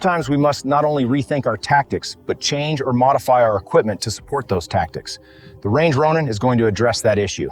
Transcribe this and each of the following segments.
sometimes we must not only rethink our tactics, but change or modify our equipment to support those tactics. The Range Ronin is going to address that issue.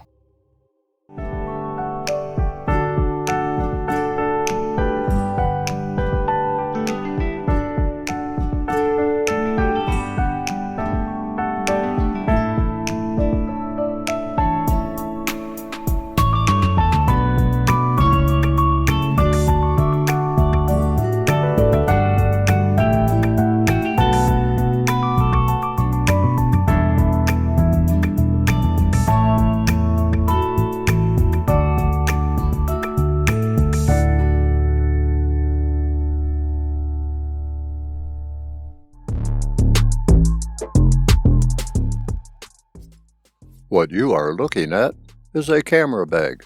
What you are looking at is a camera bag,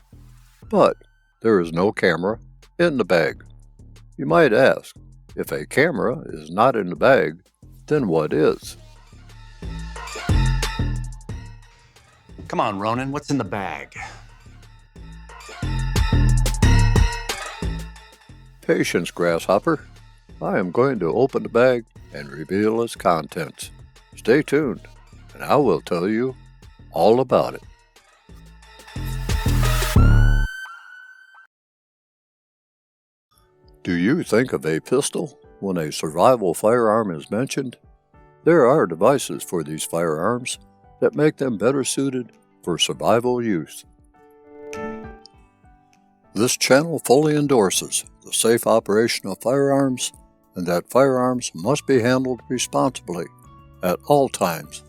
but there is no camera in the bag. You might ask, if a camera is not in the bag, then what is? Come on, Ronin, what's in the bag? Patience, Grasshopper. I am going to open the bag and reveal its contents. Stay tuned, and I will tell you all about it. Do you think of a pistol when a survival firearm is mentioned? There are devices for these firearms that make them better suited for survival use. This channel fully endorses the safe operation of firearms and that firearms must be handled responsibly at all times.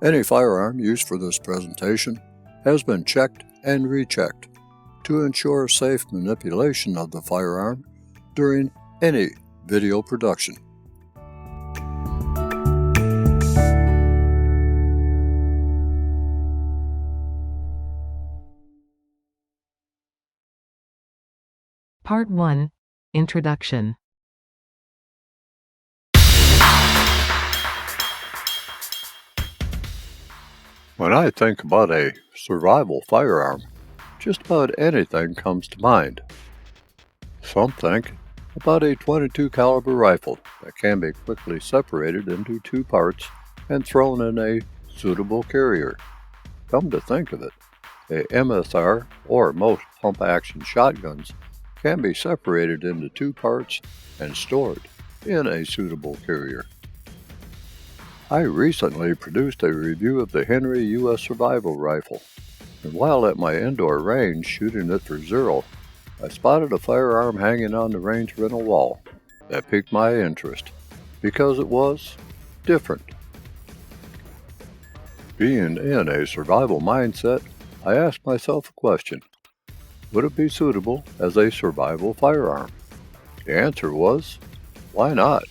Any firearm used for this presentation has been checked and rechecked to ensure safe manipulation of the firearm during any video production. Part 1. Introduction. When I think about a survival firearm, just about anything comes to mind. Some think about a .22 caliber rifle that can be quickly separated into two parts and thrown in a suitable carrier. Come to think of it, a MSR or most pump-action shotguns can be separated into two parts and stored in a suitable carrier. I recently produced a review of the Henry U.S. Survival Rifle, and while at my indoor range shooting it for zero, I spotted a firearm hanging on the range rental wall that piqued my interest because it was different. Being in a survival mindset, I asked myself a question: would it be suitable as a survival firearm? The answer was, why not?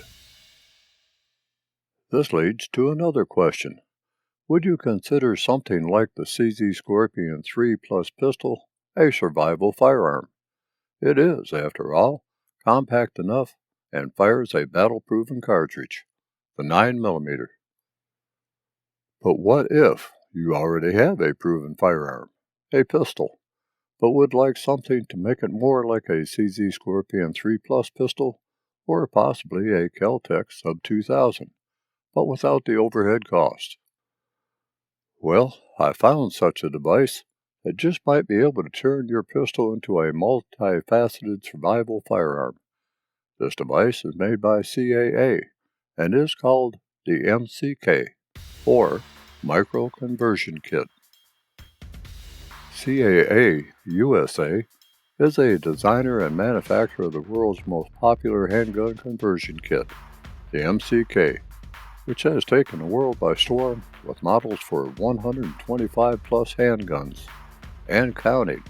This leads to another question. Would you consider something like the CZ Scorpion 3 Plus pistol a survival firearm? It is, after all, compact enough and fires a battle-proven cartridge, the 9mm. But what if you already have a proven firearm, a pistol, but would like something to make it more like a CZ Scorpion 3 Plus pistol or possibly a Kel-Tec Sub 2000? But without the overhead cost? Well, I found such a device that just might be able to turn your pistol into a multifaceted survival firearm. This device is made by CAA and is called the MCK, or Micro Conversion Kit. CAA USA is a designer and manufacturer of the world's most popular handgun conversion kit, the MCK, which has taken the world by storm with models for 125 plus handguns and counting.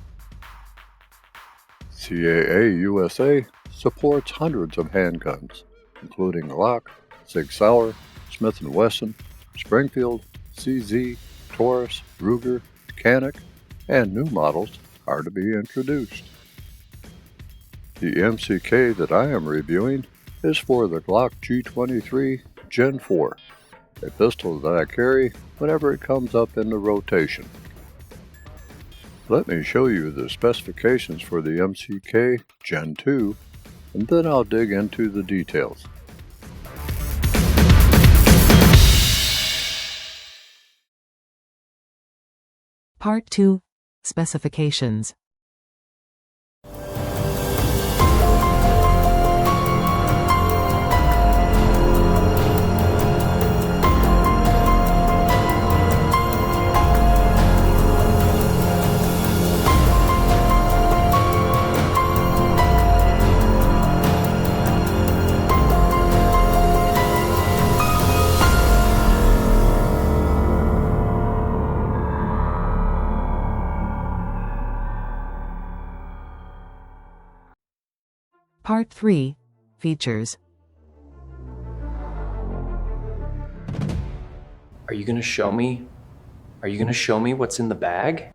CAA USA supports hundreds of handguns, including Glock, Sig Sauer, Smith & Wesson, Springfield, CZ, Taurus, Ruger, Canik, and new models are to be introduced. The MCK that I am reviewing is for the Glock G23 GEN2, a pistol that I carry whenever it comes up in the rotation. Let me show you the specifications for the MCK GEN2, and then I'll dig into the details. Part 2. Specifications. Part 3. Features. Are you gonna show me? Are you gonna show me what's in the bag?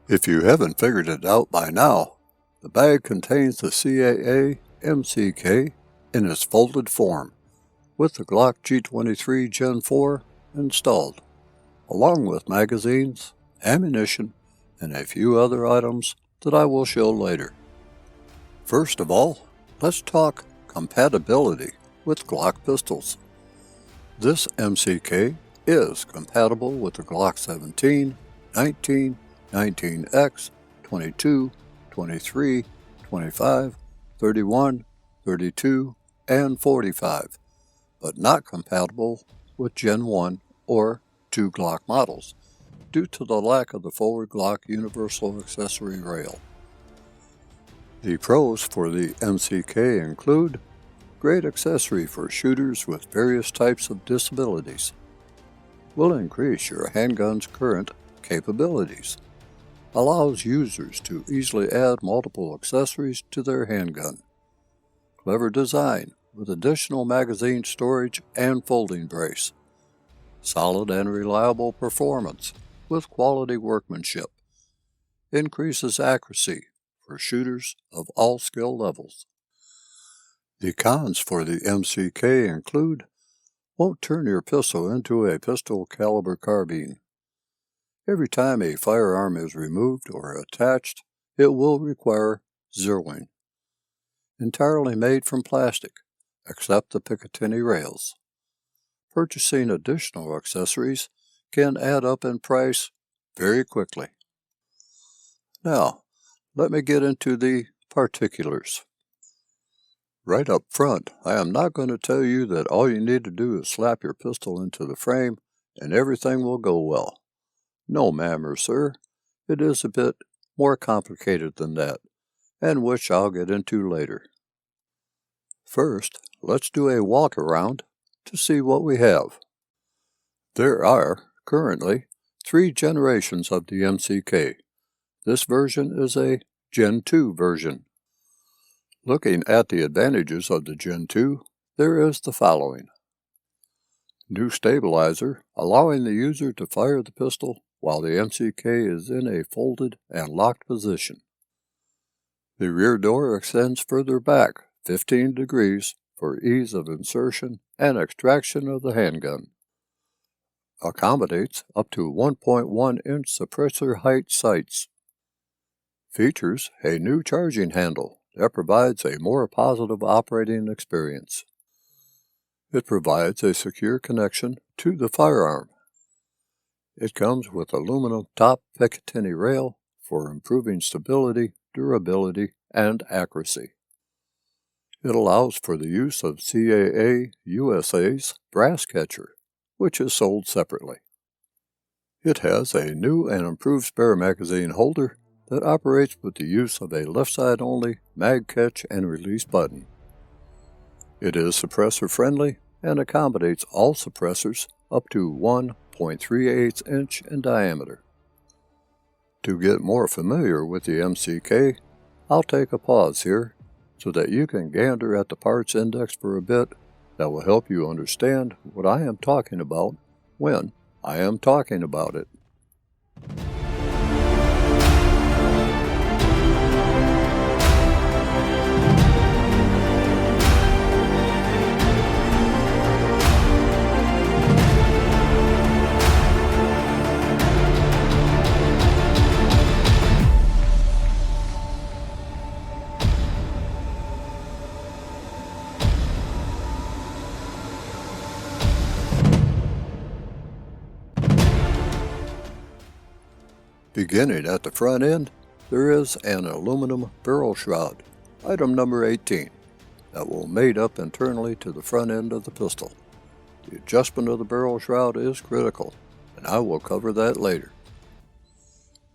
If you haven't figured it out by now, the bag contains the CAA MCK in its folded form, with the Glock G23 Gen4 installed, along with magazines, ammunition, and a few other items that I will show later. First of all, let's talk compatibility with Glock pistols. This MCK is compatible with the Glock 17, 19, 19X, 22, 23, 25, 31, 32, and 45, but not compatible with Gen 1 or 2 Glock models due to the lack of the forward Glock universal accessory rail. The pros for the MCK include great accessory for shooters with various types of disabilities, will increase your handgun's current capabilities, allows users to easily add multiple accessories to their handgun, clever design with additional magazine storage and folding brace, solid and reliable performance with quality workmanship, increases accuracy for shooters of all skill levels. The cons for the MCK include won't turn your pistol into a pistol caliber carbine. Every time a firearm is removed or attached, it will require zeroing. Entirely made from plastic, except the Picatinny rails. Purchasing additional accessories can add up in price very quickly. Now, let me get into the particulars. Right up front, I am not going to tell you that all you need to do is slap your pistol into the frame and everything will go well. No, ma'am or sir, it is a bit more complicated than that, and which I'll get into later. First, let's do a walk around to see what we have. There are, currently, 3 generations of the MCK. This version is a Gen 2 version. Looking at the advantages of the Gen 2, there is the following. New stabilizer, allowing the user to fire the pistol while the MCK is in a folded and locked position. The rear door extends further back 15 degrees for ease of insertion and extraction of the handgun. Accommodates up to 1.1-inch suppressor height sights. Features a new charging handle that provides a more positive operating experience. It provides a secure connection to the firearm. It comes with aluminum top Picatinny rail for improving stability, durability, and accuracy. It allows for the use of CAA USA's brass catcher, which is sold separately. It has a new and improved spare magazine holder that operates with the use of a left-side-only mag catch and release button. It is suppressor-friendly and accommodates all suppressors up to 1.38 inch in diameter. To get more familiar with the MCK, I'll take a pause here so that you can gander at the parts index for a bit. That will help you understand what I am talking about when I am talking about it. Beginning at the front end, there is an aluminum barrel shroud, item number 18, that will mate up internally to the front end of the pistol. The adjustment of the barrel shroud is critical, and I will cover that later.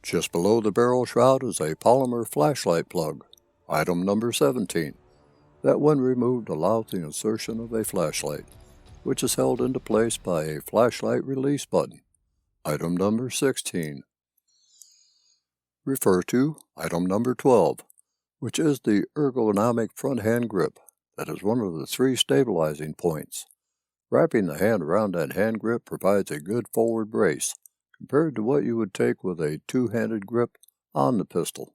Just below the barrel shroud is a polymer flashlight plug, item number 17, that when removed allows the insertion of a flashlight, which is held into place by a flashlight release button, item number 16. Refer to item number 12, which is the ergonomic front hand grip that is one of the 3 stabilizing points. Wrapping the hand around that hand grip provides a good forward brace compared to what you would take with a 2-handed grip on the pistol.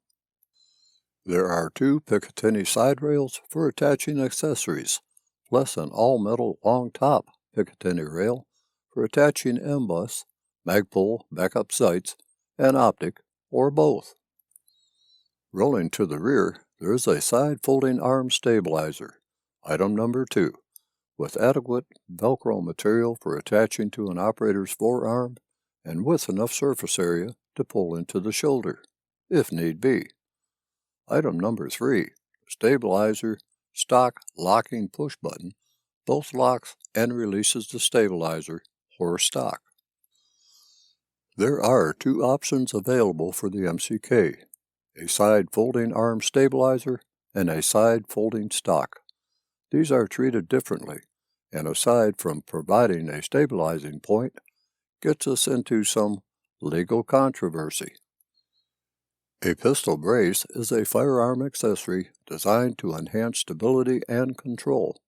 There are 2 Picatinny side rails for attaching accessories, plus an all-metal long top Picatinny rail for attaching M-bus, Magpul backup sights, and optic, or both. Rolling to the rear, there is a side folding arm stabilizer, item number 2, with adequate Velcro material for attaching to an operator's forearm and with enough surface area to pull into the shoulder, if need be. Item number 3, stabilizer stock locking push button, both locks and releases the stabilizer or stock. There are 2 options available for the MCK, a side folding arm stabilizer and a side folding stock. These are treated differently, and aside from providing a stabilizing point, gets us into some legal controversy. A pistol brace is a firearm accessory designed to enhance stability and control.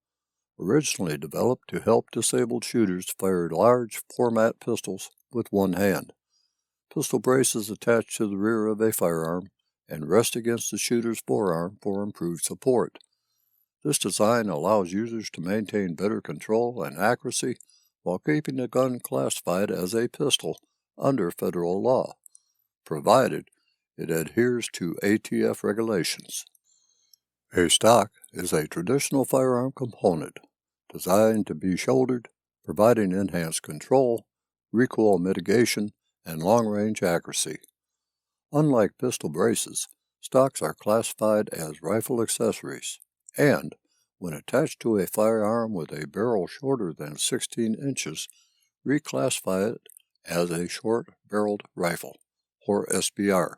Originally developed to help disabled shooters fire large format pistols with one hand. Pistol braces attach to the rear of a firearm and rest against the shooter's forearm for improved support. This design allows users to maintain better control and accuracy while keeping the gun classified as a pistol under federal law, provided it adheres to ATF regulations. A stock is a traditional firearm component designed to be shouldered, providing enhanced control, recoil mitigation, and long-range accuracy. Unlike pistol braces, stocks are classified as rifle accessories, and, when attached to a firearm with a barrel shorter than 16 inches, reclassify it as a short-barreled rifle, or SBR,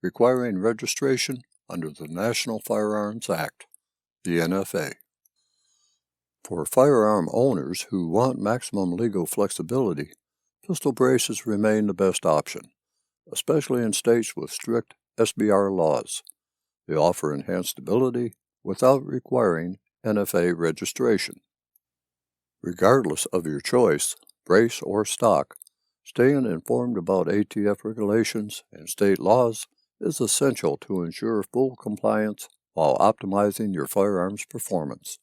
requiring registration under the National Firearms Act, the NFA. For firearm owners who want maximum legal flexibility, pistol braces remain the best option, especially in states with strict SBR laws. They offer enhanced stability without requiring NFA registration. Regardless of your choice, brace or stock, staying informed about ATF regulations and state laws is essential to ensure full compliance while optimizing your firearm's performance.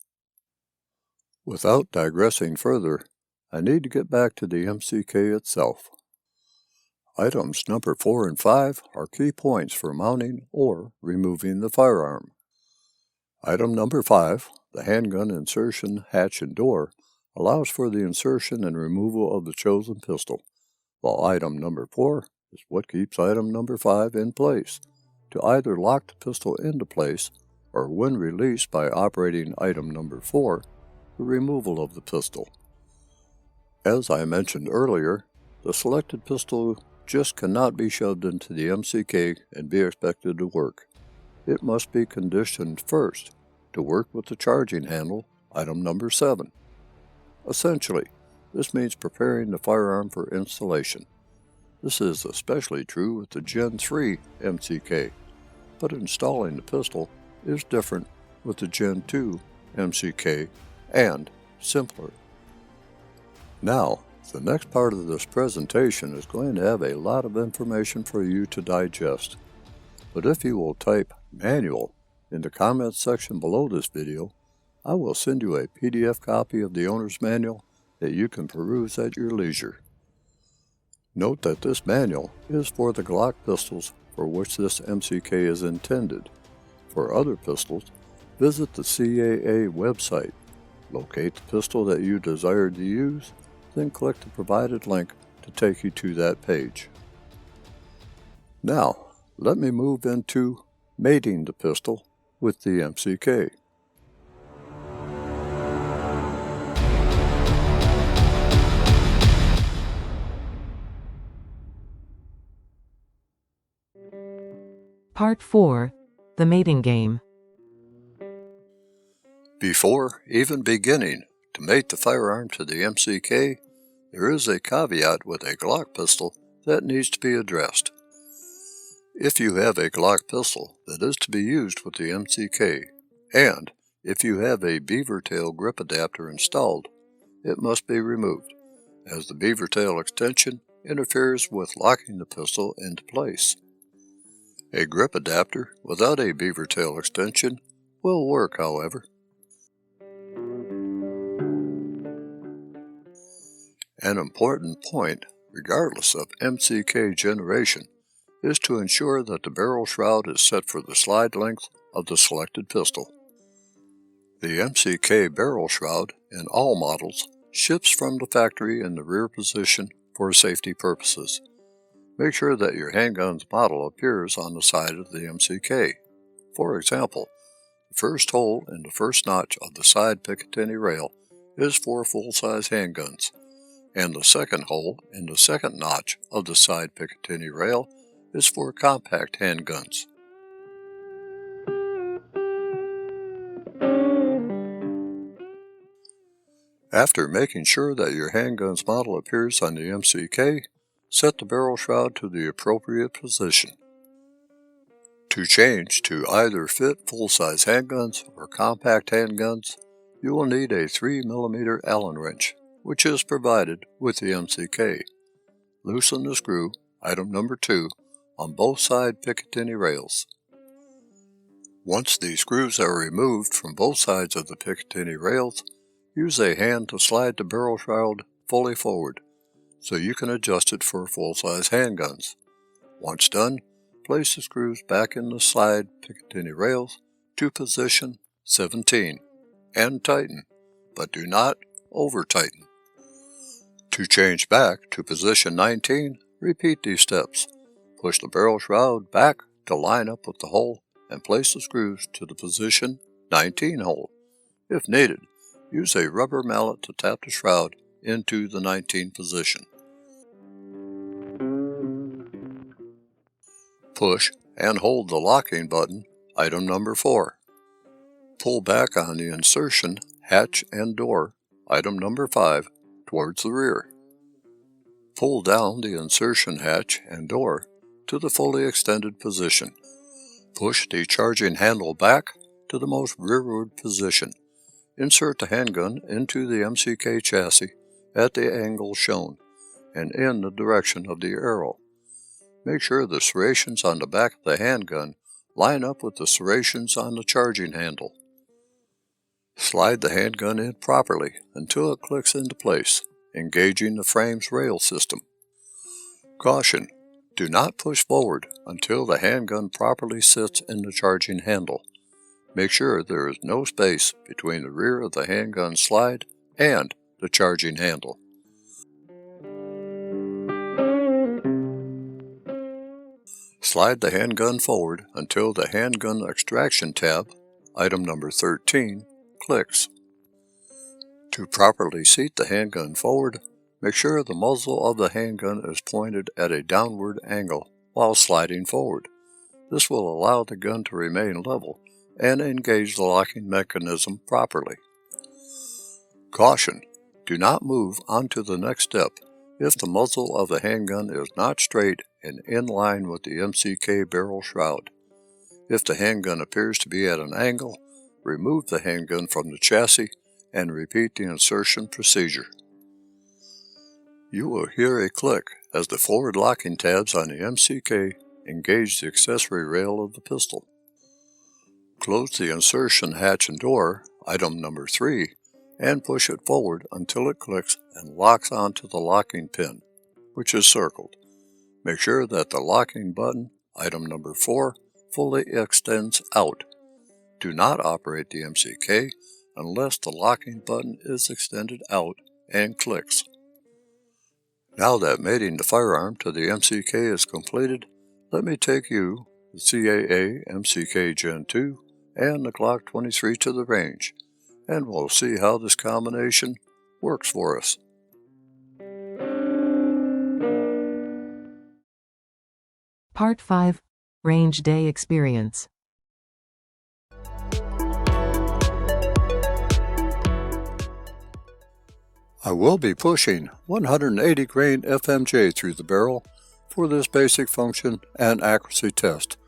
Without digressing further, I need to get back to the MCK itself. Items number 4 and 5 are key points for mounting or removing the firearm. Item number 5, the handgun insertion hatch and door, allows for the insertion and removal of the chosen pistol, while item number 4 is what keeps item number 5 in place, to either lock the pistol into place or, when released by operating item number 4, the removal of the pistol. As I mentioned earlier, the selected pistol just cannot be shoved into the MCK and be expected to work. It must be conditioned first to work with the charging handle, item number 7. Essentially, this means preparing the firearm for installation. This is especially true with the GEN3 MCK, but installing the pistol is different with the GEN2 MCK and simpler. Now, the next part of this presentation is going to have a lot of information for you to digest. But if you will type manual in the comments section below this video, I will send you a PDF copy of the owner's manual that you can peruse at your leisure. Note that this manual is for the Glock pistols for which this MCK is intended. For other pistols, visit the CAA website, locate the pistol that you desire to use, then click the provided link to take you to that page. Now, let me move into mating the pistol with the MCK. Part 4. The Mating Game. Before even beginning to mate the firearm to the MCK, there is a caveat with a Glock pistol that needs to be addressed. If you have a Glock pistol that is to be used with the MCK, and if you have a beaver tail grip adapter installed, it must be removed, as the beaver tail extension interferes with locking the pistol into place. A grip adapter without a beaver tail extension will work, however. An important point, regardless of MCK generation, is to ensure that the barrel shroud is set for the slide length of the selected pistol. The MCK barrel shroud in all models ships from the factory in the rear position for safety purposes. Make sure that your handgun's model appears on the side of the MCK. For example, the first hole in the first notch of the side Picatinny rail is for full-size handguns, and the second hole in the second notch of the side Picatinny rail is for compact handguns. After making sure that your handgun's model appears on the MCK, set the barrel shroud to the appropriate position. To change to either fit full-size handguns or compact handguns, you will need a 3mm Allen wrench, which is provided with the MCK. Loosen the screw, item number 2, on both side Picatinny rails. Once these screws are removed from both sides of the Picatinny rails, use a hand to slide the barrel shroud fully forward, so you can adjust it for full-size handguns. Once done, place the screws back in the slide Picatinny rails to position 17 and tighten, but do not over-tighten. To change back to position 19, repeat these steps. Push the barrel shroud back to line up with the hole and place the screws to the position 19 hole. If needed, use a rubber mallet to tap the shroud into the 19 position. Push and hold the locking button, item number 4. Pull back on the insertion, hatch, and door, item number 5, towards the rear. Pull down the insertion hatch and door to the fully extended position. Push the charging handle back to the most rearward position. Insert the handgun into the MCK chassis at the angle shown and in the direction of the arrow. Make sure the serrations on the back of the handgun line up with the serrations on the charging handle. Slide the handgun in properly until it clicks into place, engaging the frame's rail system. Caution: do not push forward until the handgun properly sits in the charging handle. Make sure there is no space between the rear of the handgun slide and the charging handle. Slide the handgun forward until the handgun extraction tab, item number 13, clicks. To properly seat the handgun forward, make sure the muzzle of the handgun is pointed at a downward angle while sliding forward. This will allow the gun to remain level and engage the locking mechanism properly. Caution: do not move on to the next step if the muzzle of the handgun is not straight and in line with the MCK barrel shroud. If the handgun appears to be at an angle, remove the handgun from the chassis and repeat the insertion procedure. You will hear a click as the forward locking tabs on the MCK engage the accessory rail of the pistol. Close the insertion hatch and door, item number 3, and push it forward until it clicks and locks onto the locking pin, which is circled. Make sure that the locking button, item number 4, fully extends out. Do not operate the MCK unless the locking button is extended out and clicks. Now that mating the firearm to the MCK is completed, let me take you, the CAA MCK GEN2, and the Glock 23 to the range, and we'll see how this combination works for us. Part 5. Range Day Experience. I will be pushing 180 grain FMJ through the barrel for this basic function and accuracy test,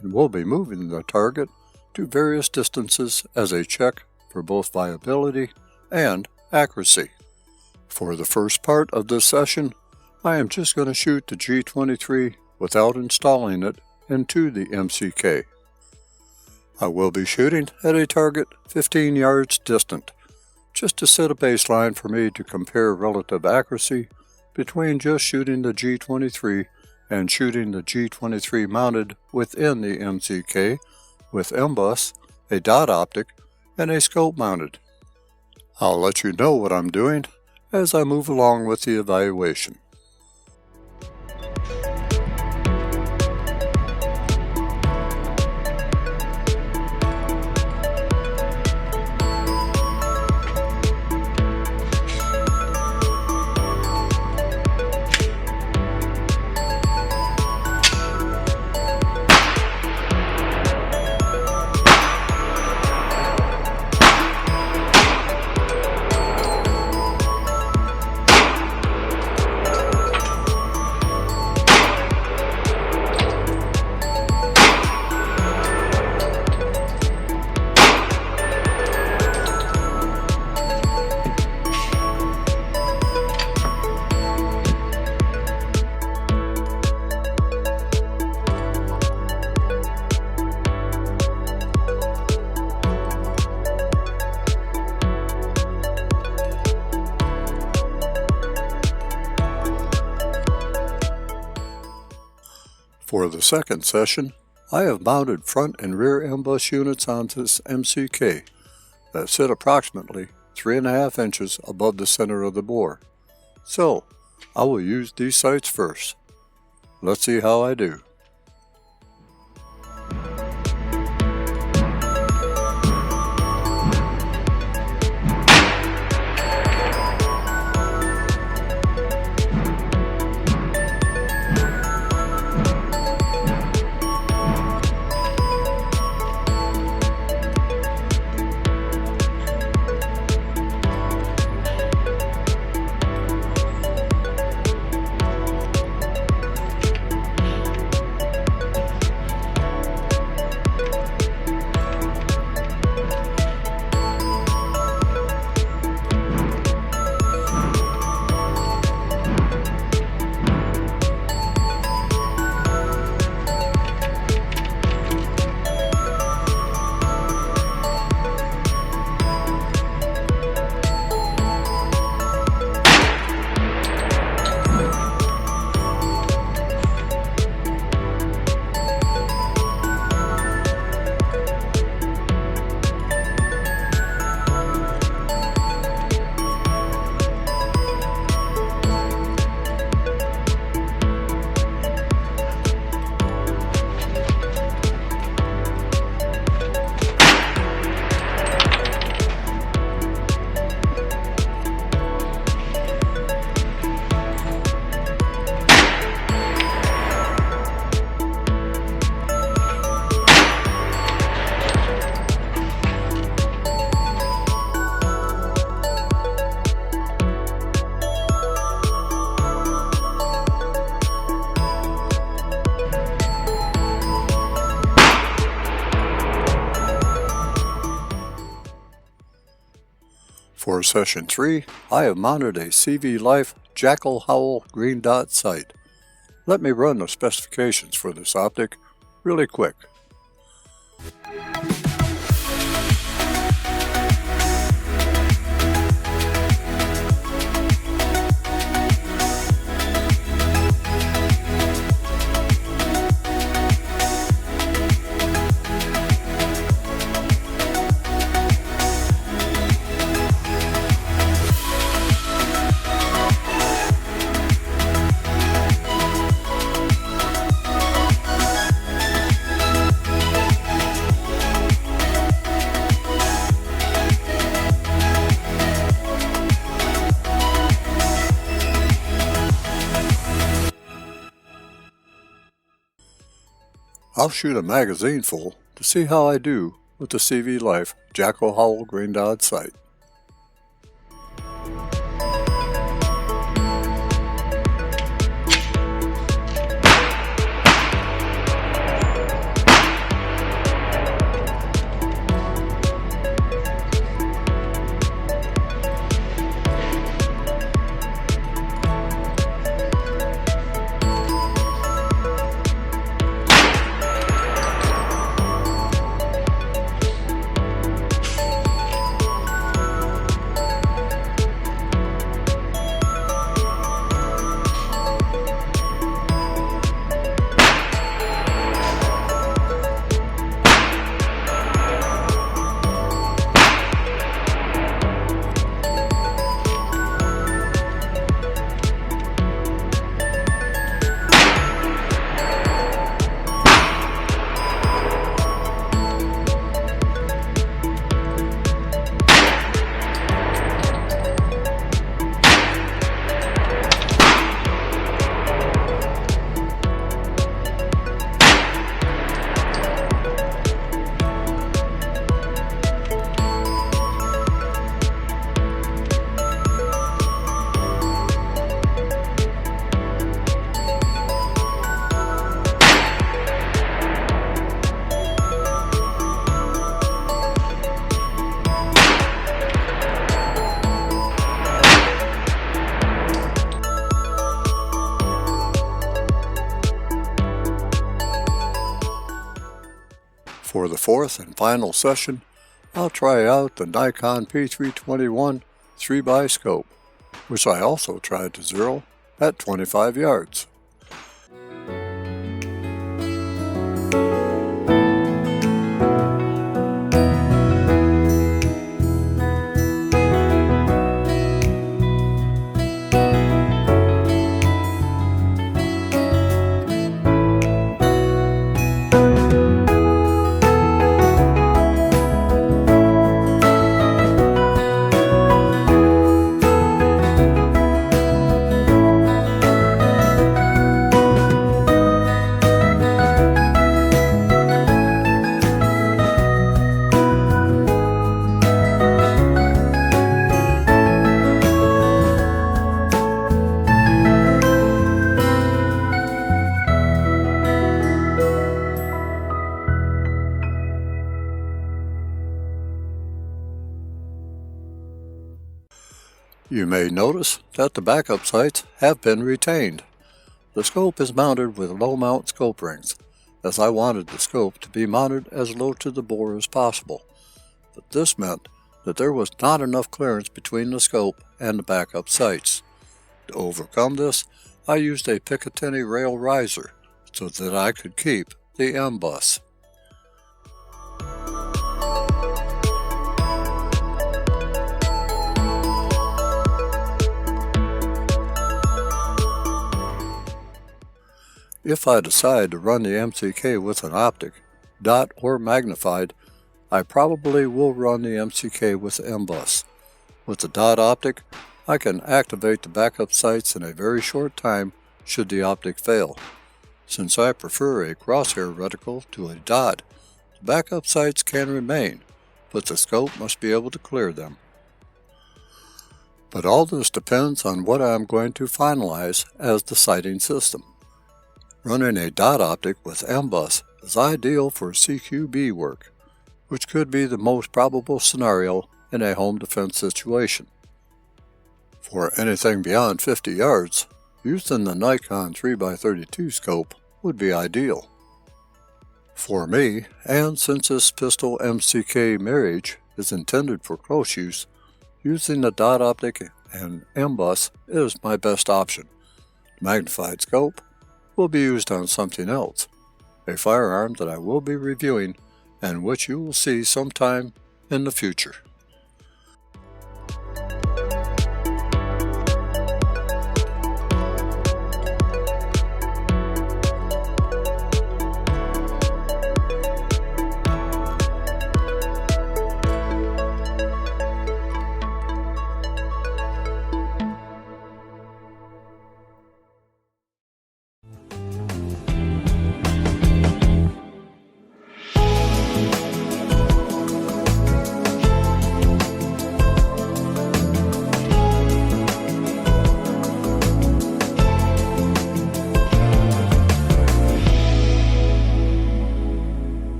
and we'll be moving the target to various distances as a check for both viability and accuracy. For the first part of this session, I am just going to shoot the G23 without installing it into the MCK. I will be shooting at a target 15 yards distant, just to set a baseline for me to compare relative accuracy between just shooting the G23 and shooting the G23 mounted within the MCK with MBUS, a dot optic, and a scope mounted. I'll let you know what I'm doing as I move along with the evaluation. For the second session, I have mounted front and rear MBUS units on this MCK that sit approximately 3.5 inches above the center of the bore. So, I will use these sights first. Let's see how I do. For session 3, I have mounted a CV Life Jackal Howl green dot sight. Let me run the specifications for this optic really quick. I'll shoot a magazine full to see how I do with the CV Life Jacko Howell Green Dot sight. For the fourth and final session, I'll try out the Nikon P321 3x scope, which I also tried to zero at 25 yards. You may notice that the backup sights have been retained. The scope is mounted with low mount scope rings, as I wanted the scope to be mounted as low to the bore as possible, but this meant that there was not enough clearance between the scope and the backup sights. To overcome this, I used a Picatinny rail riser so that I could keep the M-bus. If I decide to run the MCK with an optic, dot or magnified, I probably will run the MCK with the M-bus. With the dot optic, I can activate the backup sights in a very short time should the optic fail. Since I prefer a crosshair reticle to a dot, the backup sights can remain, but the scope must be able to clear them. But all this depends on what I am going to finalize as the sighting system. Running a dot optic with M-bus is ideal for CQB work, which could be the most probable scenario in a home defense situation. For anything beyond 50 yards, using the Nikon 3x32 scope would be ideal. For me, and since this pistol MCK marriage is intended for close use, using the dot optic and M-bus is my best option. The magnified scope will be used on something else, a firearm that I will be reviewing and which you will see sometime in the future.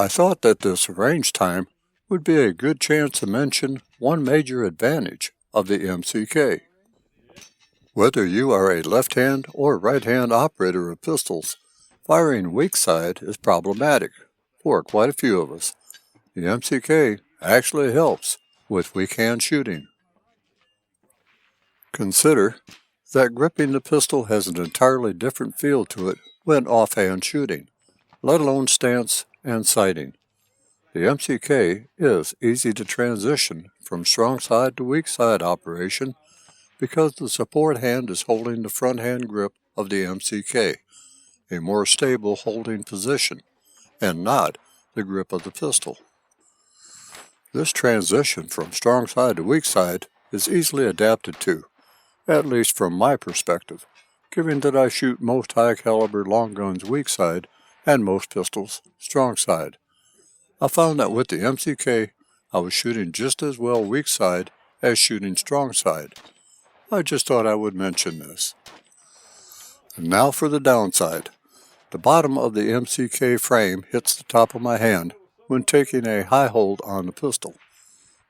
I thought that this range time would be a good chance to mention one major advantage of the MCK. Whether you are a left-hand or right-hand operator of pistols, firing weak side is problematic for quite a few of us. The MCK actually helps with weak hand shooting. Consider that gripping the pistol has an entirely different feel to it when offhand shooting, let alone stance and sighting. The MCK is easy to transition from strong side to weak side operation because the support hand is holding the front hand grip of the MCK, a more stable holding position, and not the grip of the pistol. This transition from strong side to weak side is easily adapted to, at least from my perspective, given that I shoot most high caliber long guns weak side and most pistols strong side. I found that with the MCK, I was shooting just as well weak side as shooting strong side. I just thought I would mention this. And now for the downside. The bottom of the MCK frame hits the top of my hand when taking a high hold on the pistol.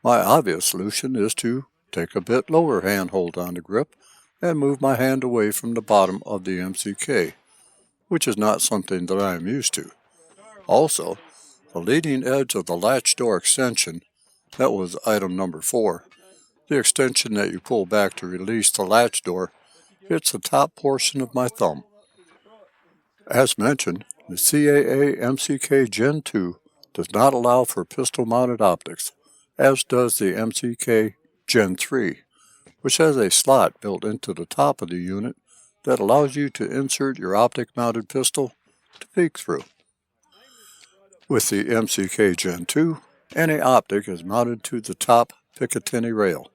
My obvious solution is to take a bit lower hand hold on the grip and move my hand away from the bottom of the MCK, which is not something that I am used to. Also, the leading edge of the latch door extension, that was item number 4, the extension that you pull back to release the latch door, hits the top portion of my thumb. As mentioned, the CAA MCK GEN2 does not allow for pistol-mounted optics, as does the MCK GEN3, which has a slot built into the top of the unit that allows you to insert your optic-mounted pistol to peek through. With the MCK GEN2, any optic is mounted to the top Picatinny rail,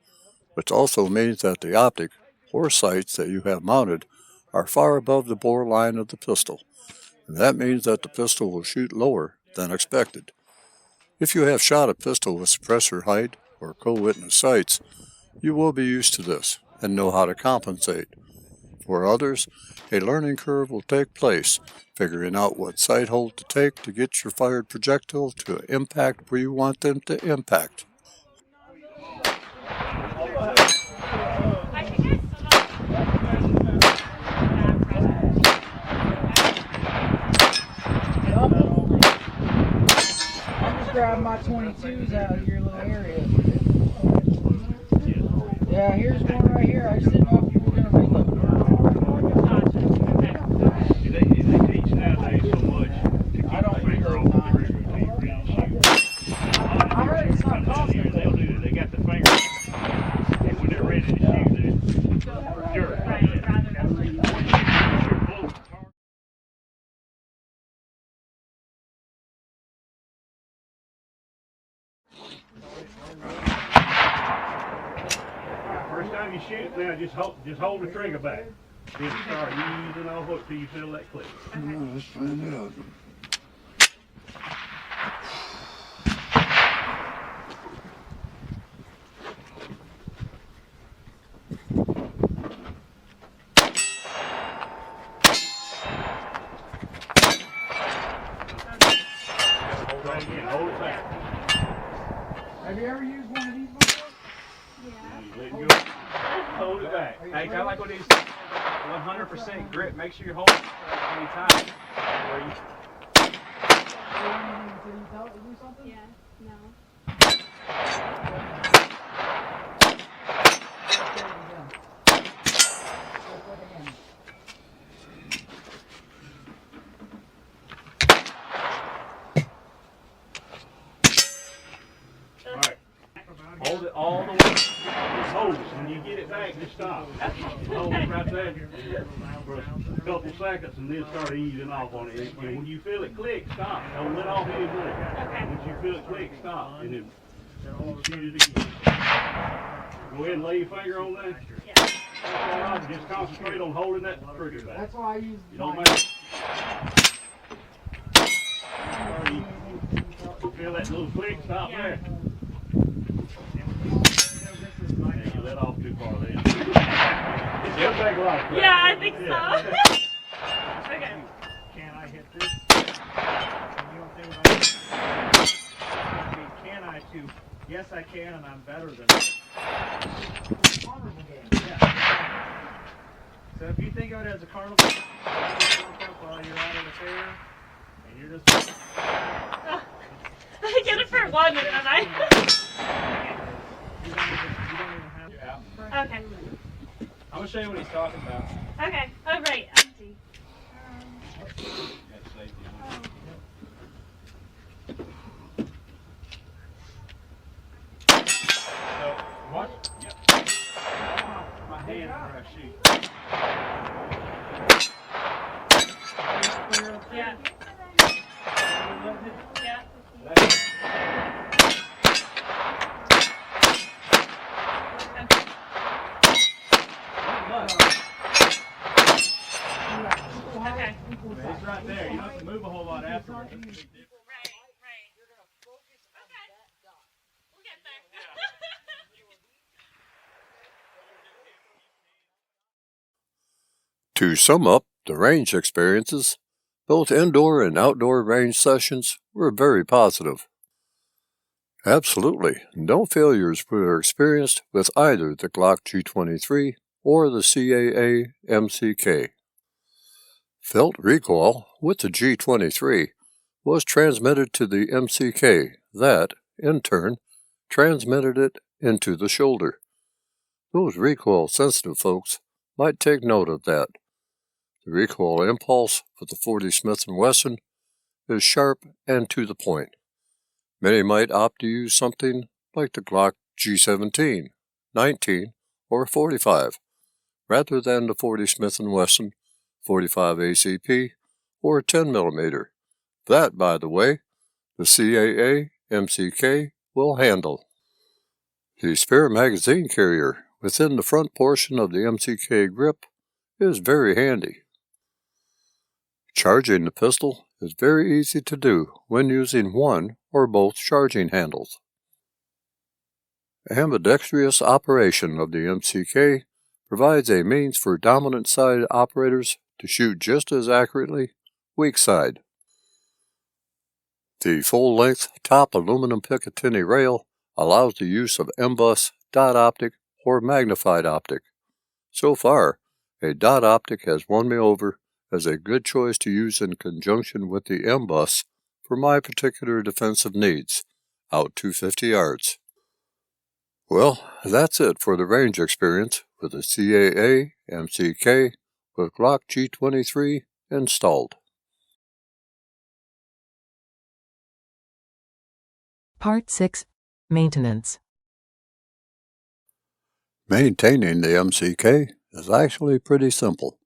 which also means that the optic or sights that you have mounted are far above the bore line of the pistol, and that means that the pistol will shoot lower than expected. If you have shot a pistol with suppressor height or co-witness sights, you will be used to this and know how to compensate. For others, a learning curve will take place, figuring out what sight hold to take to get your fired projectile to impact where you want them to impact. Grab my 22s out of your little area. Yeah, here's one right here. I just didn't know if you were going to reload. They teach nowadays so much. I don't reload mine. I heard it's not costing. They'll do it. They got the finger. And when they're ready to shoot, they're sure. First time you shoot, now just hold the trigger back. Then start easing off up till you feel that click. Let's find it out. Hold that again. Hold it back. Have you ever used one of these before? Let it go. Hold it back. Hey, kind of like what these 100% grip. Make sure you hold it any time. Where you Did you tell it to do something? Yeah, no. Alright. Hold it all the way. Just hold it. When you get it back, just stop. Hold it right there for a couple seconds and then start easing off on it. And when you feel it click, stop. Don't let off any grip. Once you feel it click, stop. And then shoot it again. Go ahead and lay your finger on that. Just concentrate on holding that trigger back. That's why I use You don't my... make you feel that little click, stop there. Yeah, you let off too far then. It's gonna take a lot of practice. Yeah, I think so. Okay. Can I hit this? You don't think about it? Yes, I can, and I'm better than yeah. So if you think of it as a carnival, while you're out in the fair, and you're just... I get it for one, and then I... You don't even have to. Okay. I'm gonna show you what he's talking about. Okay. Oh, right. I see. That's safety. So, what? Yep. My hand where I shoot. Yeah. Yeah. Okay. It's right there. You don't have to move a whole lot afterwards. Right. Okay. We'll get there. To sum up the range experiences, both indoor and outdoor range sessions were very positive. Absolutely, no failures were experienced with either the Glock G23 or the CAA MCK. Felt recoil with the G23 was transmitted to the MCK that, in turn, transmitted it into the shoulder. Those recoil-sensitive folks might take note of that. The recoil impulse with the 40 Smith & Wesson is sharp and to the point. Many might opt to use something like the Glock G17, 19, or 45, rather than the 40 Smith & Wesson 45 ACP or 10 mm. That, by the way, the CAA MCK will handle. The spare magazine carrier within the front portion of the MCK grip is very handy. Charging the pistol is very easy to do when using one or both charging handles. Ambidextrous operation of the MCK provides a means for dominant side operators to shoot just as accurately weak side. The full-length top aluminum Picatinny rail allows the use of M-bus, dot optic, or magnified optic. So far, a dot optic has won me over as a good choice to use in conjunction with the M-bus for my particular defensive needs, out to 50 yards. Well, that's it for the range experience with the CAA MCK with Glock G23 installed. Part 6. Maintenance. Maintaining the MCK is actually pretty simple.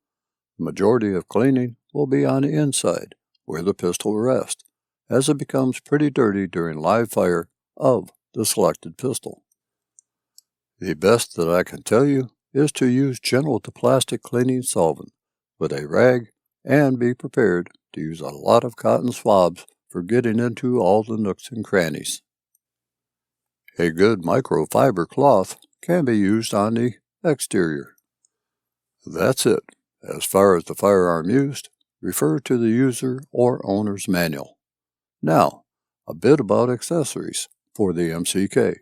The majority of cleaning will be on the inside, where the pistol rests, as it becomes pretty dirty during live fire of the selected pistol. The best that I can tell you is to use gentle to plastic cleaning solvent with a rag and be prepared to use a lot of cotton swabs for getting into all the nooks and crannies. A good microfiber cloth can be used on the exterior. That's it. As far as the firearm used, refer to the user or owner's manual. Now, a bit about accessories for the MCK.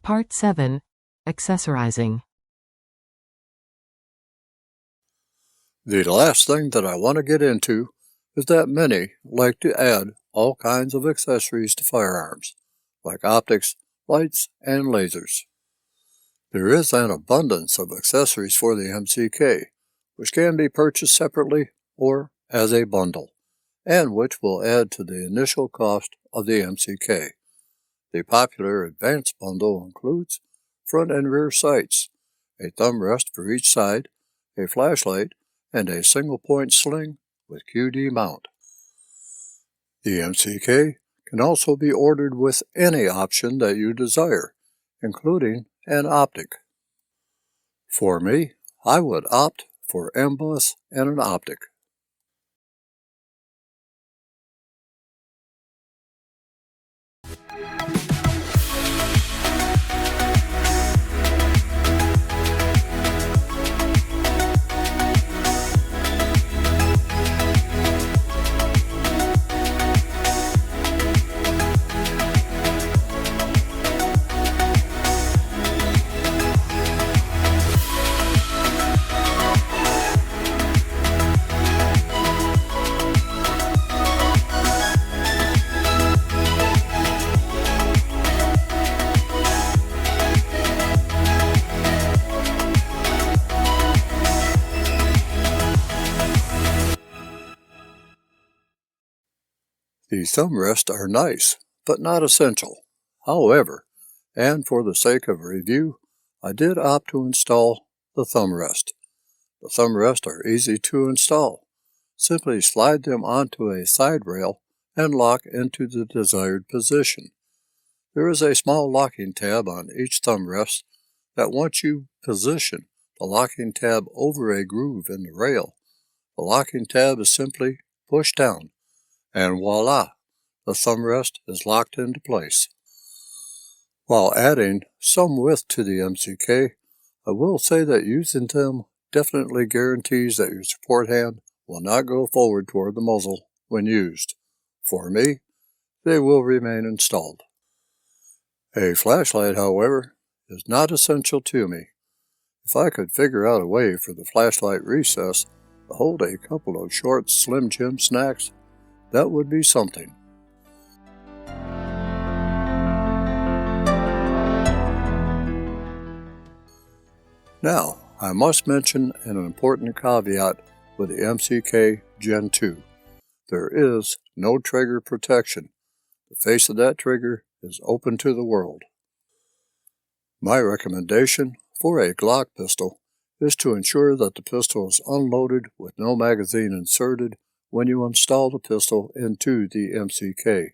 Part 7. Accessorizing. The last thing that I want to get into is that many like to add all kinds of accessories to firearms, like optics, lights, and lasers. There is an abundance of accessories for the MCK, which can be purchased separately or as a bundle, and which will add to the initial cost of the MCK. The popular Advanced Bundle includes front and rear sights, a thumb rest for each side, a flashlight, and a single-point sling with QD mount. The MCK can also be ordered with any option that you desire, including an optic. For me, I would opt for M-bus and an optic. The thumb rests are nice, but not essential. However, and for the sake of review, I did opt to install the thumb rest. The thumb rests are easy to install. Simply slide them onto a side rail and lock into the desired position. There is a small locking tab on each thumb rest that once you position the locking tab over a groove in the rail, the locking tab is simply pushed down, and voila, the thumb rest is locked into place. While adding some width to the MCK, I will say that using them definitely guarantees that your support hand will not go forward toward the muzzle when used. For me, they will remain installed. A flashlight, however, is not essential to me. If I could figure out a way for the flashlight recess to hold a couple of short Slim Jim snacks, that would be something. Now, I must mention an important caveat with the MCK GEN2. There is no trigger protection. The face of that trigger is open to the world. My recommendation for a Glock pistol is to ensure that the pistol is unloaded with no magazine inserted when you install the pistol into the MCK.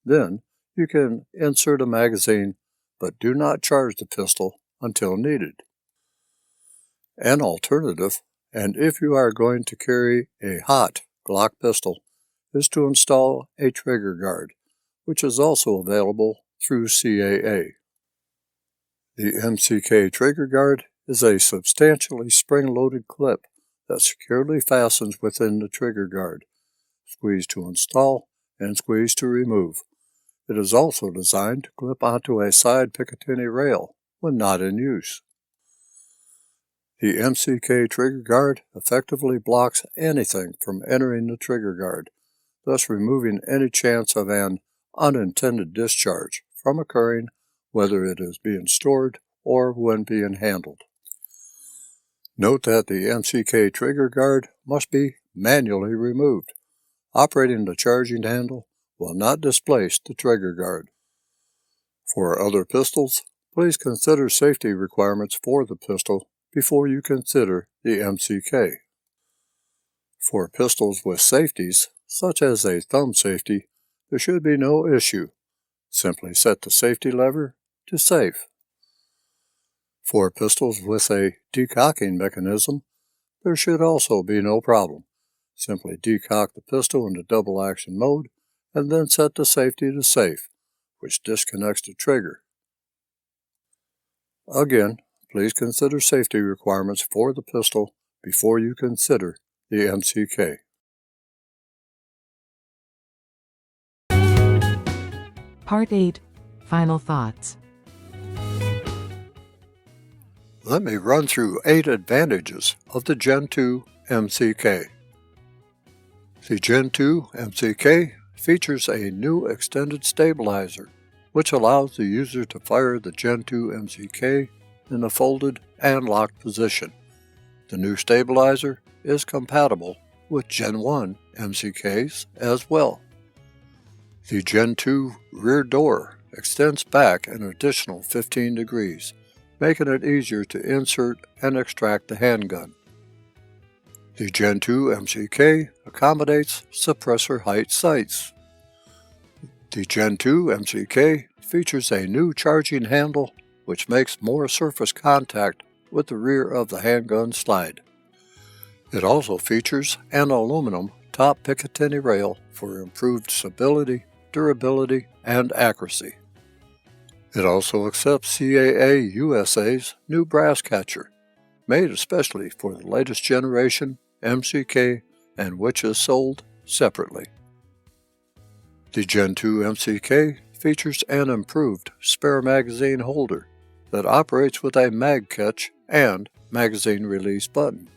Then you can insert a magazine, but do not charge the pistol until needed. An alternative, and if you are going to carry a hot Glock pistol, is to install a trigger guard, which is also available through CAA. The MCK trigger guard is a substantially spring-loaded clip that securely fastens within the trigger guard. Squeeze to install and squeeze to remove. It is also designed to clip onto a side Picatinny rail when not in use. The MCK trigger guard effectively blocks anything from entering the trigger guard, thus removing any chance of an unintended discharge from occurring whether it is being stored or when being handled. Note that the MCK trigger guard must be manually removed. Operating the charging handle will not displace the trigger guard. For other pistols, please consider safety requirements for the pistol before you consider the MCK. For pistols with safeties, such as a thumb safety, there should be no issue. Simply set the safety lever to safe. For pistols with a decocking mechanism, there should also be no problem. Simply decock the pistol into double action mode and then set the safety to safe, which disconnects the trigger. Again, please consider safety requirements for the pistol before you consider the MCK. Part 8. Final thoughts. Let me run through 8 advantages of the GEN2 MCK. The GEN2 MCK features a new extended stabilizer, which allows the user to fire the GEN2 MCK in a folded and locked position. The new stabilizer is compatible with Gen1 MCKs as well. The Gen2 rear door extends back an additional 15 degrees, making it easier to insert and extract the handgun. The Gen2 MCK accommodates suppressor height sights. The Gen2 MCK features a new charging handle which makes more surface contact with the rear of the handgun slide. It also features an aluminum top Picatinny rail for improved stability, durability, and accuracy. It also accepts CAA USA's new brass catcher, made especially for the latest generation MCK and which is sold separately. The Gen2 MCK features an improved spare magazine holder that operates with a mag catch and magazine release button.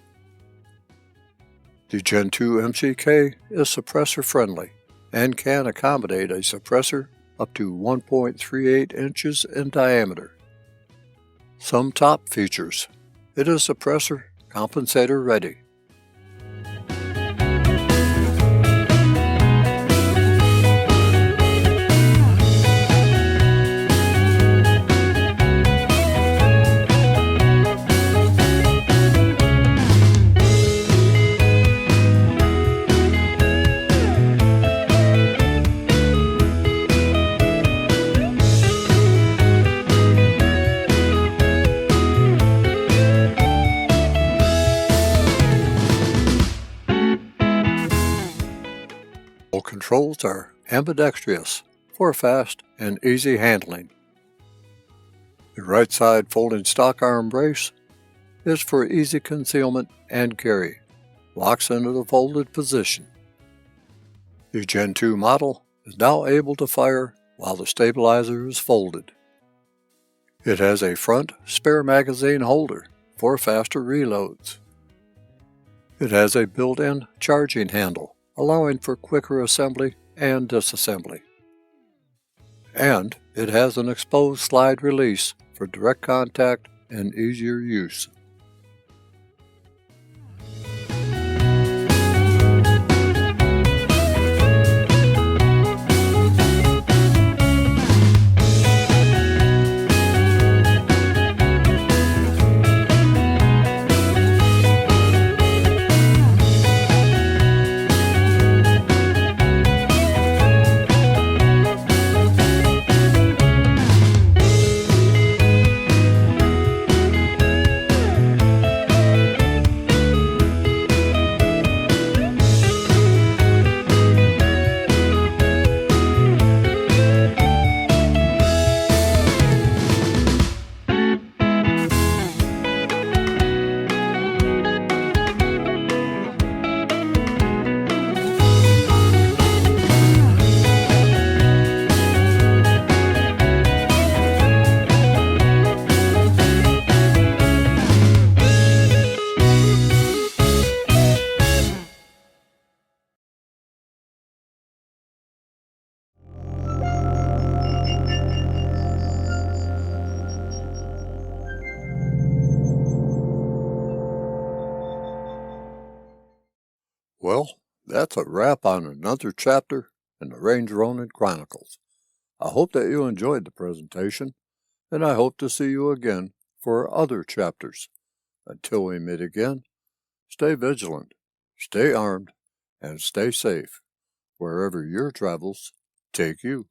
The Gen2 MCK is suppressor friendly and can accommodate a suppressor up to 1.38 inches in diameter. Some top features: it is suppressor compensator ready. controls are ambidextrous for fast and easy handling. The right side folding stock arm brace is for easy concealment and carry, locks into the folded position. The Gen 2 model is now able to fire while the stabilizer is folded. It has a front spare magazine holder for faster reloads. It has a built-in charging handle, allowing for quicker assembly and disassembly. And it has an exposed slide release for direct contact and easier use. Well, that's a wrap on another chapter in the Range Ronin Chronicles. I hope that you enjoyed the presentation, and I hope to see you again for other chapters. Until we meet again, stay vigilant, stay armed, and stay safe, wherever your travels take you.